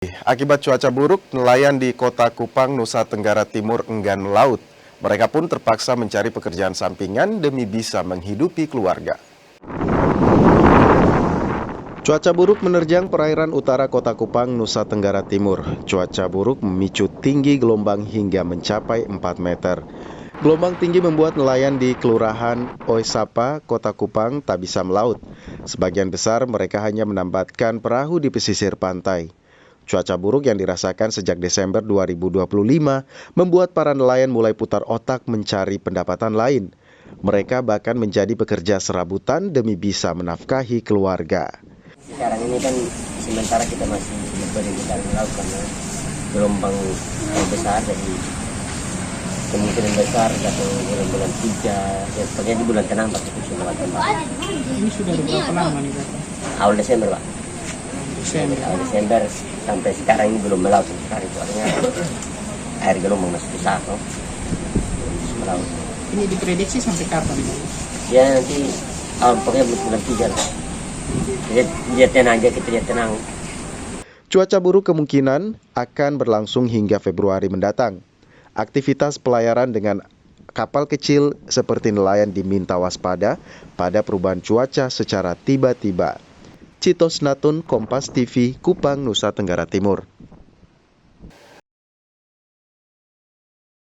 Akibat cuaca buruk, nelayan di Kota Kupang, Nusa Tenggara Timur enggan melaut. Mereka pun terpaksa mencari pekerjaan sampingan demi bisa menghidupi keluarga. Cuaca buruk menerjang perairan utara Kota Kupang, Nusa Tenggara Timur. Cuaca buruk memicu tinggi gelombang hingga mencapai 4 meter. Gelombang tinggi membuat nelayan di Kelurahan Oesapa, Kota Kupang tak bisa melaut. Sebagian besar mereka hanya menambatkan perahu di pesisir pantai. Cuaca buruk yang dirasakan sejak Desember 2025 membuat para nelayan mulai putar otak mencari pendapatan lain. Mereka bahkan menjadi pekerja serabutan demi bisa menafkahi keluarga. Sekarang ini kan sementara kita masih berada di laut karena gelombang besar, jadi kemungkinan besar atau bulan 3, ya pokoknya di bulan ke-6 itu sudah kembali. Ini sudah berapa lama nih Pak? Awal Desember Pak. Desember. Awal Desember sampai sekarang ini belum melaut sekali, soalnya air gelombang masih besar, no? Melaut. Ini diprediksi sampai kapan Pak? Ya nanti pokoknya bulan 3 lah. Dia tenang aja, kita dia tenang. Cuaca buruk kemungkinan akan berlangsung hingga Februari mendatang. Aktivitas pelayaran dengan kapal kecil seperti nelayan diminta waspada pada perubahan cuaca secara tiba-tiba. Citos Natun, Kompas TV, Kupang, Nusa Tenggara Timur.